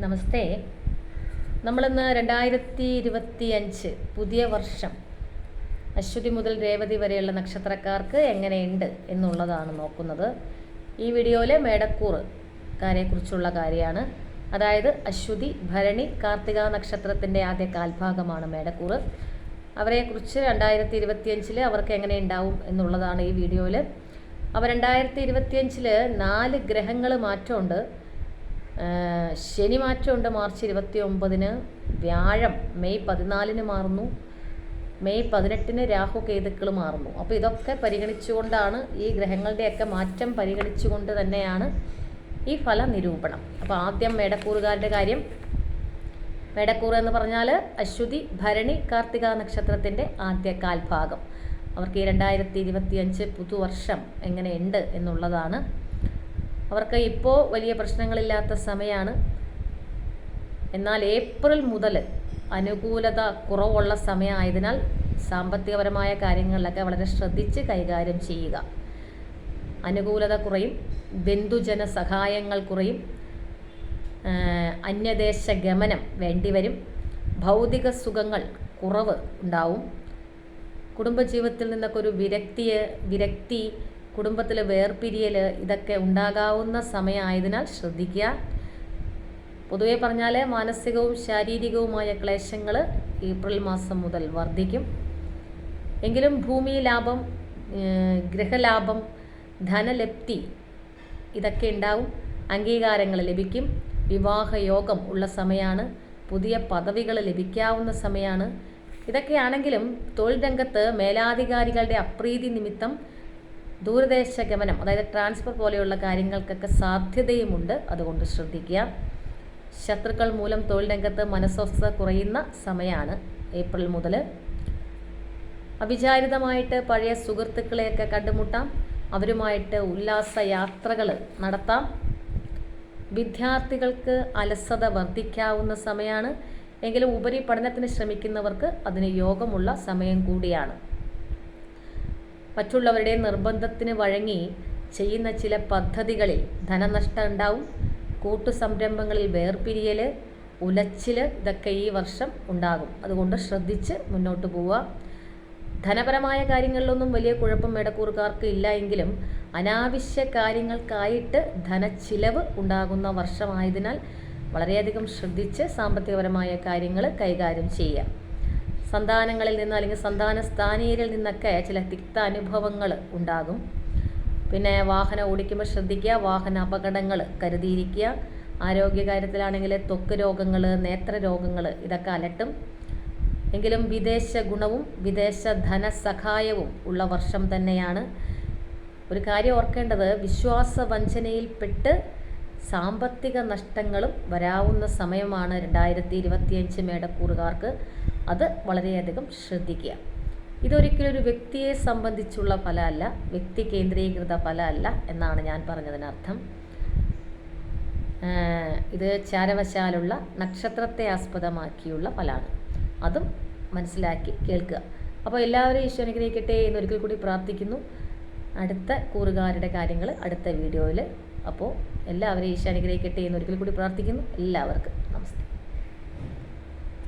നമസ്തേ. നമ്മളിന്ന് 2025 പുതിയ വർഷം അശ്വതി മുതൽ രേവതി വരെയുള്ള നക്ഷത്രക്കാർക്ക് എങ്ങനെയുണ്ട് എന്നുള്ളതാണ് നോക്കുന്നത്. ഈ വീഡിയോയിൽ മേടക്കൂറുകാരെക്കുറിച്ചുള്ള കാര്യമാണ്. അതായത് അശ്വതി, ഭരണി, കാർത്തിക നക്ഷത്രത്തിൻ്റെ ആദ്യ കാൽഭാഗമാണ് മേടക്കൂറ്. അവരെക്കുറിച്ച് 2025 അവർക്ക് എങ്ങനെ ഉണ്ടാവും എന്നുള്ളതാണ് ഈ വീഡിയോയിൽ. അപ്പോൾ 2025 4 ഗ്രഹങ്ങൾ മാറ്റമുണ്ട്. ശനി മാറ്റമുണ്ട് മാർച്ച് 29-ന്, വ്യാഴം മെയ് 14-ന് മാറുന്നു, മെയ് 18-ന് രാഹു കേതുക്കൾ മാറുന്നു. അപ്പോൾ ഇതൊക്കെ പരിഗണിച്ചുകൊണ്ടാണ്, ഈ ഗ്രഹങ്ങളുടെയൊക്കെ മാറ്റം പരിഗണിച്ചുകൊണ്ട് തന്നെയാണ് ഈ ഫല നിരൂപണം. അപ്പോൾ ആദ്യം മേടക്കൂറുകാരുടെ കാര്യം. മേടക്കൂറ് എന്ന് പറഞ്ഞാൽ അശ്വതി, ഭരണി, കാർത്തിക നക്ഷത്രത്തിൻ്റെ ആദ്യ കാൽഭാഗം. അവർക്ക് ഈ 2025 പുതുവർഷം എങ്ങനെയുണ്ട് എന്നുള്ളതാണ്. അവർക്ക് ഇപ്പോൾ വലിയ പ്രശ്നങ്ങളില്ലാത്ത സമയമാണ്. എന്നാൽ ഏപ്രിൽ മുതൽ അനുകൂലത കുറവുള്ള സമയമായതിനാൽ സാമ്പത്തികപരമായ കാര്യങ്ങളിലൊക്കെ വളരെ ശ്രദ്ധിച്ച് കൈകാര്യം ചെയ്യുക. അനുകൂലത കുറയും, ബന്ധുജന സഹായങ്ങൾ കുറയും, അന്യദേശ ഗമനം വേണ്ടിവരും, ഭൗതിക സുഖങ്ങൾ കുറവ് ഉണ്ടാവും, കുടുംബജീവിതത്തിൽ നിന്നൊക്കെ ഒരു വിരക്തി, കുടുംബത്തിൽ വേർപിരിയൽ, ഇതൊക്കെ ഉണ്ടാകാവുന്ന സമയമായതിനാൽ ശ്രദ്ധിക്കുക. പൊതുവെ പറഞ്ഞാൽ മാനസികവും ശാരീരികവുമായ ക്ലേശങ്ങൾ ഏപ്രിൽ മാസം മുതൽ വർദ്ധിക്കും. എങ്കിലും ഭൂമി ലാഭം, ഗൃഹലാഭം, ധനലബ്ധി ഇതൊക്കെ ഉണ്ടാവും. അംഗീകാരങ്ങൾ ലഭിക്കും. വിവാഹയോഗം ഉള്ള സമയമാണ്. പുതിയ പദവികൾ ലഭിക്കാവുന്ന സമയമാണ്. ഇതൊക്കെയാണെങ്കിലും തൊഴിൽ രംഗത്ത് മേലാധികാരികളുടെ അപ്രീതി നിമിത്തം ദൂരദേശ ഗമനം, അതായത് ട്രാൻസ്ഫർ പോലെയുള്ള കാര്യങ്ങൾക്കൊക്കെ സാധ്യതയുമുണ്ട്. അതുകൊണ്ട് ശ്രദ്ധിക്കുക. ശത്രുക്കൾ മൂലം തൊഴിൽ രംഗത്ത് മനസ്വസ്ഥത കുറയുന്ന സമയമാണ് ഏപ്രിൽ മുതൽ. അവിചാരിതമായിട്ട് പഴയ സുഹൃത്തുക്കളെയൊക്കെ കണ്ടുമുട്ടാം. അവരുമായിട്ട് ഉല്ലാസ യാത്രകൾ നടത്താം. വിദ്യാർത്ഥികൾക്ക് അലസത വർദ്ധിക്കാവുന്ന സമയമാണ്. എങ്കിലും ഉപരിപഠനത്തിന് ശ്രമിക്കുന്നവർക്ക് അതിന് യോഗമുള്ള സമയം കൂടിയാണ്. മറ്റുള്ളവരുടെ നിർബന്ധത്തിന് വഴങ്ങി ചെയ്യുന്ന ചില പദ്ധതികളിൽ ധനനഷ്ടം ഉണ്ടാവും. കൂട്ടുസംരംഭങ്ങളിൽ വേർപിരിയൽ, ഉലച്ചിൽ ഇതൊക്കെ ഈ വർഷം ഉണ്ടാകും. അതുകൊണ്ട് ശ്രദ്ധിച്ച് മുന്നോട്ട് പോവുക. ധനപരമായ കാര്യങ്ങളിലൊന്നും വലിയ കുഴപ്പം മേടക്കൂറുകാർക്ക് ഇല്ല. എങ്കിലും അനാവശ്യ കാര്യങ്ങൾക്കായിട്ട് ധനച്ചിലവ് ഉണ്ടാകുന്ന വർഷമായതിനാൽ വളരെയധികം ശ്രദ്ധിച്ച് സാമ്പത്തികപരമായ കാര്യങ്ങൾ കൈകാര്യം ചെയ്യുക. സന്താനങ്ങളിൽ നിന്ന് അല്ലെങ്കിൽ സന്താന സ്ഥാനീയരിൽ നിന്നൊക്കെ ചില തിക്ത അനുഭവങ്ങൾ ഉണ്ടാകും. പിന്നെ വാഹനം ഓടിക്കുമ്പോൾ ശ്രദ്ധിക്കുക. വാഹന അപകടങ്ങൾ കരുതിയിരിക്കുക. ആരോഗ്യകാര്യത്തിലാണെങ്കിൽ ത്വക്ക് രോഗങ്ങൾ, നേത്ര രോഗങ്ങൾ ഇതൊക്കെ അലട്ടും. എങ്കിലും വിദേശ ഗുണവും വിദേശ ധനസഹായവും ഉള്ള വർഷം തന്നെയാണ്. ഒരു കാര്യം ഓർക്കേണ്ടത്, വിശ്വാസവഞ്ചനയിൽപ്പെട്ട് സാമ്പത്തിക നഷ്ടങ്ങളും വരാവുന്ന സമയമാണ് 2025 മേടക്കൂറുകാർക്ക്. അത് വളരെയധികം ശ്രദ്ധിക്കുക. ഇതൊരിക്കലും ഒരു വ്യക്തിയെ സംബന്ധിച്ചുള്ള ഫലമല്ല, വ്യക്തി കേന്ദ്രീകൃത ഫലമല്ല എന്നാണ് ഞാൻ പറഞ്ഞതിനർത്ഥം. ഇത് ചാരവശാലുള്ള നക്ഷത്രത്തെ ആസ്പദമാക്കിയുള്ള ഫലമാണ്. അതും മനസ്സിലാക്കി കേൾക്കുക. അപ്പോൾ എല്ലാവരും ഈശോ അനുഗ്രഹിക്കട്ടെ എന്നൊരിക്കൽ കൂടി പ്രാർത്ഥിക്കുന്നു. അടുത്ത കൂറുകാരുടെ കാര്യങ്ങൾ അടുത്ത വീഡിയോയിൽ. അപ്പോൾ എല്ലാവരെയും ഈശോ അനുഗ്രഹിക്കട്ടെ എന്നൊരിക്കൽ കൂടി പ്രാർത്ഥിക്കുന്നു. എല്ലാവർക്കും